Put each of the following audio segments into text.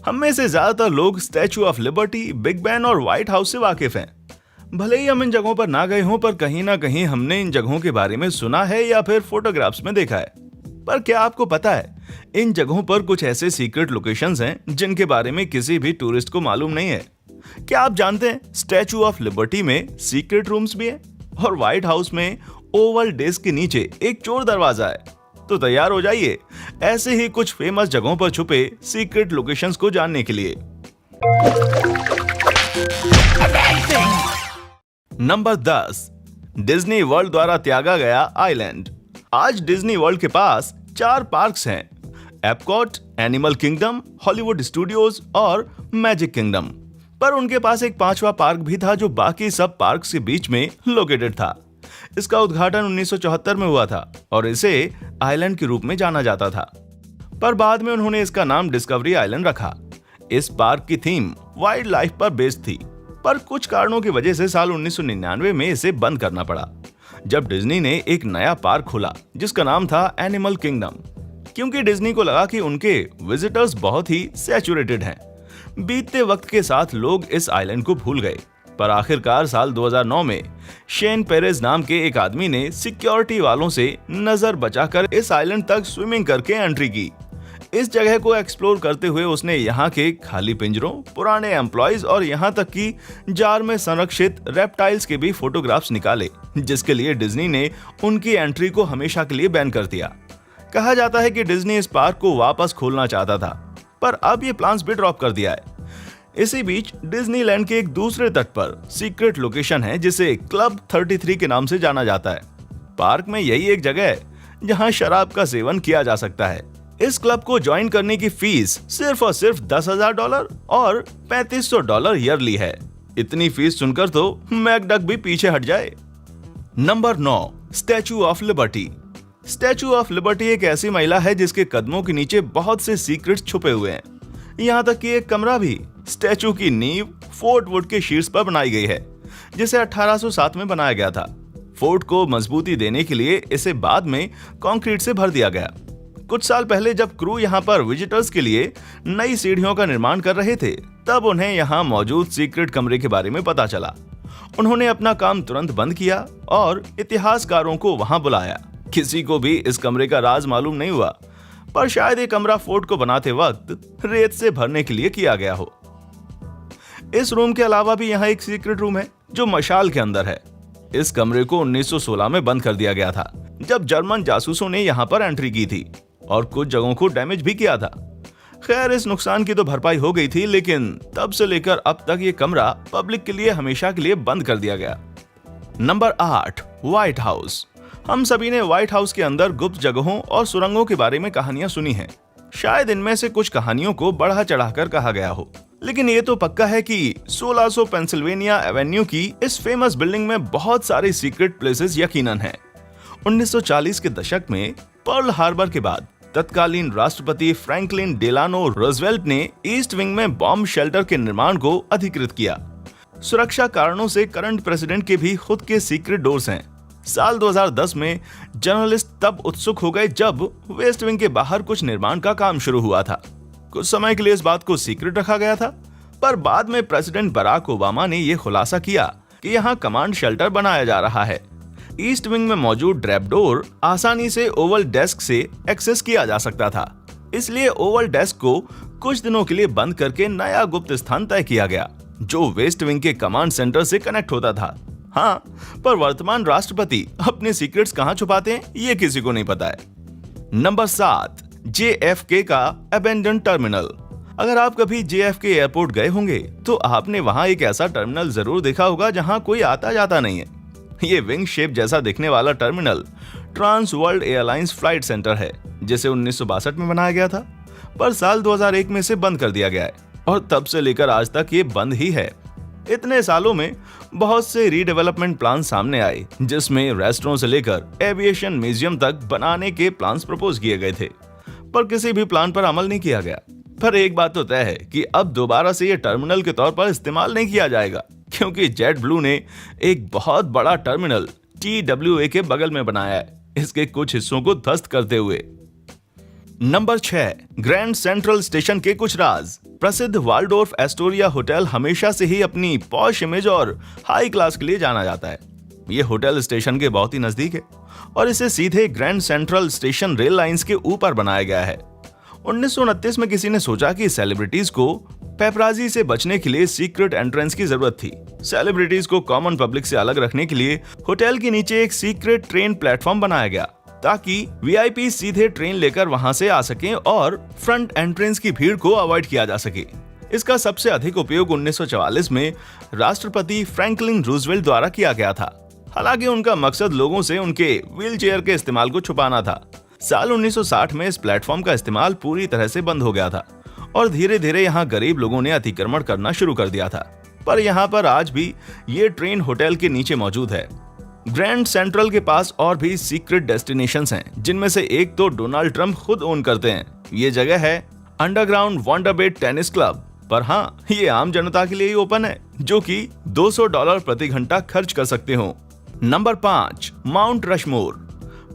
हम में से ज्यादातर लोग statue of liberty, Big Ben और व्हाइट हाउस से वाकिफ हैं। भले ही हम इन जगहों पर ना गए हों, पर कहीं ना कहीं हमने इन जगहों के बारे में सुना है या फिर फोटोग्राफ्स में देखा है। पर क्या आपको पता है, इन जगहों पर कुछ ऐसे सीक्रेट लोकेशंस हैं जिनके बारे में किसी भी टूरिस्ट को मालूम नहीं है। क्या आप जानते हैं स्टैचू ऑफ लिबर्टी में सीक्रेट रूम्स भी हैं और व्हाइट हाउस में ओवल डेस्क के नीचे एक चोर दरवाजा है। तो तैयार हो जाइए ऐसे ही कुछ फेमस जगहों पर छुपे सीक्रेट लोकेशंस को जानने के लिए। नंबर 10, डिज्नी वर्ल्ड द्वारा त्यागा गया आइलैंड। आज डिज्नी वर्ल्ड के पास 4 पार्क्स हैं, Epcot, animal kingdom, Hollywood studios और मैजिक किंगडम। पर उनके पास एक 5वां पार्क भी था जो बाकी सब पार्क्स के बीच में लोकेटेड था। इसका उद्घाटन 1974 में हुआ था और इसे आइलैंड के रूप में जाना जाता था, पर बाद में उन्होंने इसका नाम डिस्कवरी आइलैंड रखा। इस पार्क की थीम वाइल्ड लाइफ पर बेस्ड थी, पर कुछ कारणों की वजह से साल 1999 में इसे बंद करना पड़ा, जब डिज्नी ने एक नया पार्क खोला जिसका नाम था एनिमल किंगडम, क्योंकि डिज्नी को लगा कि उनके विजिटर्स बहुत ही सैचुरेटेड हैं। बीतते वक्त के साथ लोग इस आइलैंड को भूल गए, पर आखिरकार साल 2009 में शेन पेरेज नाम के एक आदमी ने सिक्योरिटी वालों से नजर बचाकर इस आइलैंड तक स्विमिंग करके एंट्री की। इस जगह को एक्सप्लोर करते हुए उसने यहाँ के खाली पिंजरों, पुराने एम्प्लॉयज और यहाँ तक कि जार में संरक्षित रेप्टाइल्स के भी फोटोग्राफ्स निकाले, जिसके लिए डिज्नी ने उनकी एंट्री को हमेशा के लिए बैन कर दिया। कहा जाता है कि डिज्नी इस पार्क को वापस खोलना चाहता था, पर अब ये प्लान्स भी ड्रॉप कर दिया है। इसी बीच डिज्नीलैंड के एक दूसरे तट पर सीक्रेट लोकेशन है जिसे क्लब 33 के नाम से जाना जाता है। पार्क में यही एक जगह है जहां शराब का सेवन किया जा सकता है। इस क्लब को ज्वाइन करने की फीस सिर्फ और सिर्फ $10,000 और $3500 ईयरली है। इतनी फीस सुनकर तो मैकडक भी पीछे हट जाए। Number 9, statue of liberty. Statue of liberty एक ऐसी महिला है जिसके कदमों के नीचे बहुत से सीक्रेट्स छुपे हुए हैं। यहाँ तक कि एक कमरा भी स्टैचू की नींव फोर्ट वुड के शीर्ष पर बनाई गई है, जिसे 1807 में बनाया गया था। फोर्ट को मजबूती देने के लिए इसे बाद में कंक्रीट से भर दिया गया। कुछ साल पहले जब क्रू यहाँ पर विजिटर्स के लिए नई सीढ़ियों का निर्माण कर रहे थे, तब उन्हें यहाँ मौजूद सीक्रेट कमरे के बारे में पता चला। उन्होंने अपना काम तुरंत बंद किया और इतिहासकारों को वहां बुलाया। किसी को भी इस कमरे का राज मालूम नहीं हुआ, पर शायद ये कमरा फोर्ट को बनाते वक्त रेत से भरने के लिए किया गया हो। इस रूम के अलावा भी यहाँ एक सीक्रेट रूम है जो मशाल के अंदर है। इस कमरे को 1916 में बंद कर दिया गया था, जब जर्मन जासूसों ने यहाँ पर एंट्री की थी और कुछ जगहों को डैमेज भी किया था। खैर, इस नुकसान की तो भरपाई हो गई थी, लेकिन तब से लेकर अब तक ये कमरा पब्लिक के लिए हमेशा के लिए बंद कर दिया गया। Number 8, white house. हम सभी ने व्हाइट हाउस के अंदर गुप्त जगहों और सुरंगों के बारे में कहानियां सुनी हैं। शायद इनमें से कुछ कहानियों को बढ़ा चढ़ाकर कहा गया हो, लेकिन ये तो पक्का है कि 1600 पेंसिल्वेनिया एवेन्यू की इस फेमस बिल्डिंग में बहुत सारे सीक्रेट प्लेसेस यकीनन हैं। 1940 के दशक में पर्ल हार्बर के बाद तत्कालीन राष्ट्रपति फ्रैंकलिन डेलानो रूजवेल्ट ने ईस्ट विंग में बॉम्ब शेल्टर के निर्माण को अधिकृत किया। सुरक्षा कारणों से करंट प्रेसिडेंट के भी खुद के सीक्रेट डोर्स हैं। साल 2010 में जर्नलिस्ट तब उत्सुक हो गए जब वेस्ट विंग के बाहर कुछ निर्माण का काम शुरू हुआ था। कुछ समय के लिए इस बात को सीक्रेट रखा गया था, पर बाद में प्रेसिडेंट बराक ओबामा ने यह खुलासा किया कि यहाँ कमांड शेल्टर बनाया जा रहा है। ईस्ट विंग में मौजूद ट्रैपडोर आसानी से ओवल डेस्क से एक्सेस किया जा सकता था, इसलिए ओवल डेस्क को कुछ दिनों के लिए बंद करके नया गुप्त स्थान तय किया गया जो वेस्ट विंग के कमांड सेंटर से कनेक्ट होता था। हाँ, पर वर्तमान राष्ट्रपति अपने सीक्रेट्स कहाँ छुपाते हैं ये किसी को नहीं पता है। नंबर 7, JFK का अबेंडन टर्मिनल। अगर आप कभी JFK एयरपोर्ट गए होंगे तो आपने वहां एक ऐसा टर्मिनल जरूर देखा होगा जहां कोई आता जाता नहीं है। ये विंग शेप जैसा दिखने वाला terminal Trans World Airlines Flight Center है, जिसे 1962 में बनाया गया था, पर साल 2001 में से बंद कर दिया गया है और तब से लेकर आज तक ये बंद ही है। इतने सालों में बहुत से रीडेवलपमेंट प्लान सामने आए, जिसमें रेस्टोरेंट से लेकर एविएशन म्यूजियम तक बनाने के प्लान्स प्रपोज किए गए थे, पर किसी भी प्लान पर अमल नहीं किया गया। पर एक बात तो तय है कि अब दोबारा से ये टर्मिनल के तौर पर इस्तेमाल नहीं किया जाएगा, क्योंकि जेट ब्लू ने एक बहुत बड़ा टर्मिनल TWA के बगल में बनाया है, इसके कुछ हिस्सों को ध्वस्त करते हुए। नंबर 6, ग्रैंड सेंट्रल स्टेशन के कुछ राज। प्रसिद्ध वाल्डोर्फ एस्टोरिया होटल हमेशा से ही अपनी पॉश इमेज और हाई क्लास के लिए जाना जाता है। ये होटल स्टेशन के बहुत ही नजदीक है और इसे सीधे grand central station rail lines के ऊपर बनाया गया है। 1929 में किसी ने सोचा कि सेलिब्रिटीज को पेपराजी से बचने के लिए सीक्रेट एंट्रेंस की जरूरत थी। सेलिब्रिटीज को कॉमन पब्लिक से अलग रखने के लिए होटल के नीचे एक सीक्रेट ट्रेन प्लेटफॉर्म बनाया गया ताकि वीआईपी सीधे ट्रेन लेकर वहां से आ सकें और फ्रंट एंट्रेंस की भीड़ को अवॉइड किया जा सके। इसका सबसे अधिक उपयोग 1944 में राष्ट्रपति फ्रैंकलिन रूजवेल्ट द्वारा किया गया था। हालांकि उनका मकसद लोगों से उनके व्हीलचेयर के इस्तेमाल को छुपाना था। साल 1960 में इस प्लेटफॉर्म का इस्तेमाल पूरी तरह से बंद हो गया था और धीरे धीरे यहाँ गरीब लोगों ने अतिक्रमण करना शुरू कर दिया था। पर यहाँ पर आज भी ये ट्रेन होटल के नीचे मौजूद है। ग्रैंड सेंट्रल के पास और भी सीक्रेट डेस्टिनेशंस हैं, जिनमें से एक तो डोनाल्ड ट्रंप खुद ओन करते हैं। ये जगह है अंडरग्राउंड वंडरबेट टेनिस क्लब। पर हाँ, ये आम जनता के लिए ही ओपन है, जो कि $200 प्रति घंटा खर्च कर सकते हो। Number 5, mount Rushmore.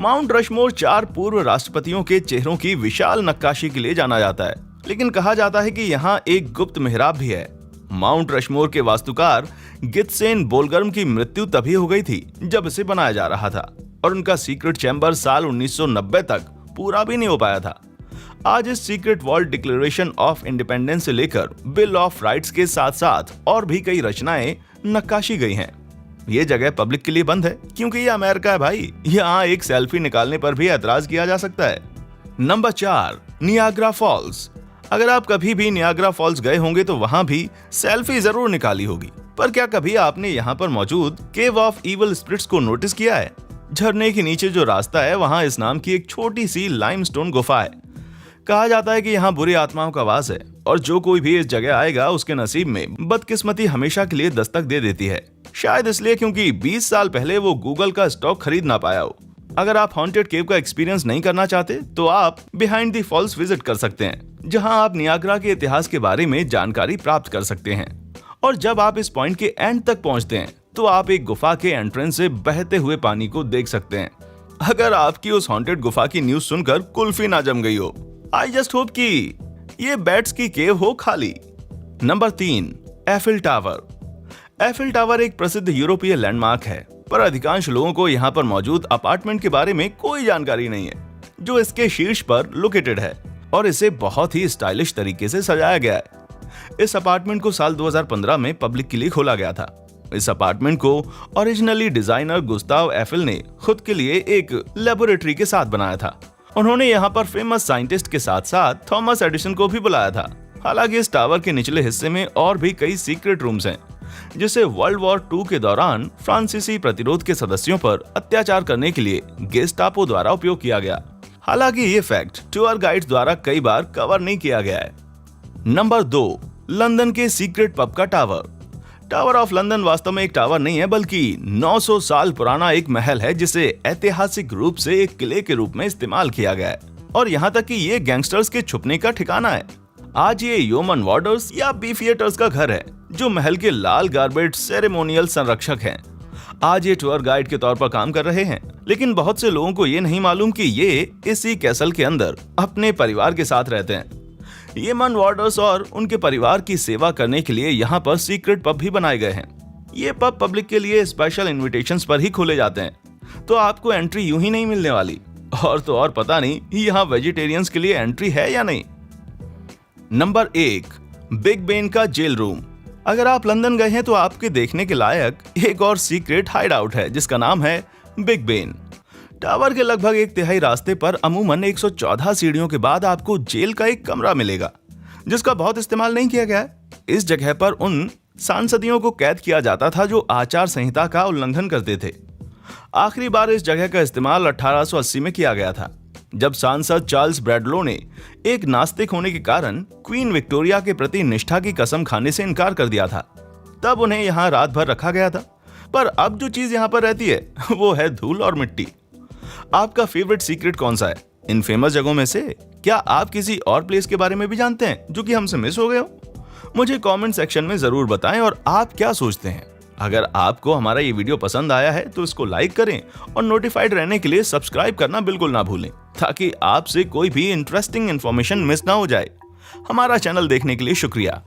Mount Rushmore 4 पूर्व राष्ट्रपतियों के चेहरों की विशाल नक्काशी के लिए जाना जाता है, लेकिन कहा जाता है कि यहाँ एक गुप्त मिहराब भी है। माउंट रशमोर के वास्तुकार गित्सेन बोलगर्म की मृत्यु तभी हो गई थी जब इसे बनाया जा रहा था और उनका सीक्रेट चैम्बर साल 1990 तक पूरा भी नहीं हो पाया था। आज इस secret vault Declaration of Independence से लेकर बिल ऑफ राइट्स के साथ साथ और भी कई रचनाएं नक्काशी गई हैं। ये जगह पब्लिक के लिए बंद है क्योंकि ये अमेरिका है भाई। यहाँ एक सेल्फी निकालने पर भी एतराज किया जा सकता है। Number 4, Niagara Falls. अगर आप कभी भी नियाग्रा फॉल्स गए होंगे तो वहां भी सेल्फी जरूर निकाली होगी, पर क्या कभी आपने यहाँ पर मौजूद केव ऑफ इविल स्पिरिट्स को नोटिस किया है? झरने के नीचे जो रास्ता है वहां इस नाम की एक छोटी सी लाइमस्टोन गुफा है। कहा जाता है कि यहाँ बुरी आत्माओं का वास है और जो कोई भी इस जगह आएगा उसके नसीब में बदकिस्मती हमेशा के लिए दस्तक दे देती है। शायद इसलिए क्योंकि 20 साल पहले वो गूगल का स्टॉक खरीद ना पाया हो। अगर आप हॉन्टेड केव का एक्सपीरियंस नहीं करना चाहते तो आप बिहाइंड द फॉल्स विजिट कर सकते हैं, जहां आप नियाग्रा के इतिहास के बारे में जानकारी प्राप्त कर सकते हैं। और जब आप इस पॉइंट के एंड तक पहुंचते हैं तो आप एक गुफा के एंट्रेंस से बहते हुए पानी को देख सकते हैं। अगर आपकी उस हॉन्टेड गुफा की न्यूज सुनकर कुल्फी ना जम गई हो। आई जस्ट होप कि ये बैट्स की केव हो खाली। Number 3, Eiffel tower. Eiffel tower एक प्रसिद्ध यूरोपीय लैंडमार्क है, पर अधिकांश लोगों को यहाँ पर मौजूद अपार्टमेंट के बारे में कोई जानकारी नहीं है, जो इसके शीर्ष पर लोकेटेड है और इसे बहुत ही स्टाइलिश तरीके से सजाया गया है। इस अपार्टमेंट को साल 2015 में पब्लिक के लिए खोला गया था। इस अपार्टमेंट को ओरिजिनली डिजाइनर गुस्ताव एफिल ने खुद के लिए एक लेबोरेटरी के साथ बनाया था। उन्होंने यहाँ पर फेमस साइंटिस्ट के साथ साथ थॉमस एडिसन को भी बुलाया था। हालांकि इस टावर के निचले हिस्से में और भी कई सीक्रेट रूम्स हैं, जिसे वर्ल्ड वॉर 2 के दौरान फ्रांसीसी प्रतिरोध के सदस्यों पर अत्याचार करने के लिए गेस्टापो द्वारा उपयोग किया गया। हालांकि ये फैक्ट टूर गाइड्स द्वारा कई बार कवर नहीं किया गया है। नंबर 2, लंदन के सीक्रेट पब का टावर। टावर ऑफ लंदन वास्तव में एक टावर नहीं है, बल्कि 900 साल पुराना एक महल है, जिसे ऐतिहासिक रूप से एक किले के रूप में इस्तेमाल किया गया है और यहाँ तक कि ये गैंगस्टर्स के छुपने का ठिकाना है। आज ये योमन वार्डर्स या बीफिएटर्स का घर है, जो महल के लाल गार्बेट सेरेमोनियल संरक्षक हैं। आज ये टूर गाइड के तौर पर काम कर रहे हैं, लेकिन बहुत से लोगों को ये नहीं मालूम कि ये इसी कैसल के अंदर अपने परिवार के साथ रहते हैं। येमन वार्डर्स और उनके परिवार की सेवा करने के लिए यहाँ पर सीक्रेट पब भी बनाए गए हैं। ये पब पब्लिक के लिए स्पेशल इन्विटेशंस पर ही खोले जाते हैं, तो आपको एंट्री यूं ही नहीं मिलने वाली। और तो और पता नहीं यहाँ वेजिटेरियंस के लिए एंट्री है या नहीं। नंबर 1, बिग बेन का जेल रूम। अगर आप लंदन गए हैं तो आपके देखने के लायक एक और सीक्रेट हाइड आउट है, जिसका नाम है बिग बेन। टावर के लगभग 1/3 रास्ते पर अमूमन 114 सीढ़ियों के बाद आपको जेल का एक कमरा मिलेगा, जिसका बहुत इस्तेमाल नहीं किया गया है। इस जगह पर उन सांसदियों को कैद किया जाता था जो आचार संहिता का उल्लंघन करते थे। आखिरी बार इस जगह का इस्तेमाल 1880 में किया गया था, जब सांसद चार्ल्स ब्रैडलो ने एक नास्तिक होने के कारण क्वीन विक्टोरिया के प्रति निष्ठा की कसम खाने से इनकार कर दिया था। तब उन्हें यहाँ रात भर रखा गया था। पर अब जो चीज यहाँ पर रहती है वो है धूल और मिट्टी। आपका फेवरेट सीक्रेट कौन सा है इन फेमस जगहों में से? क्या आप किसी और प्लेस के बारे में भी जानते हैं जो कि हमसे मिस हो गए हो? मुझे कमेंट सेक्शन में जरूर बताएं और आप क्या सोचते हैं। अगर आपको हमारा ये वीडियो पसंद आया है तो इसको लाइक करें और नोटिफाइड रहने के लिए सब्सक्राइब करना बिल्कुल ना भूलें, ताकि आपसे कोई भी इंटरेस्टिंग इन्फॉर्मेशन मिस ना हो जाए। हमारा चैनल देखने के लिए शुक्रिया।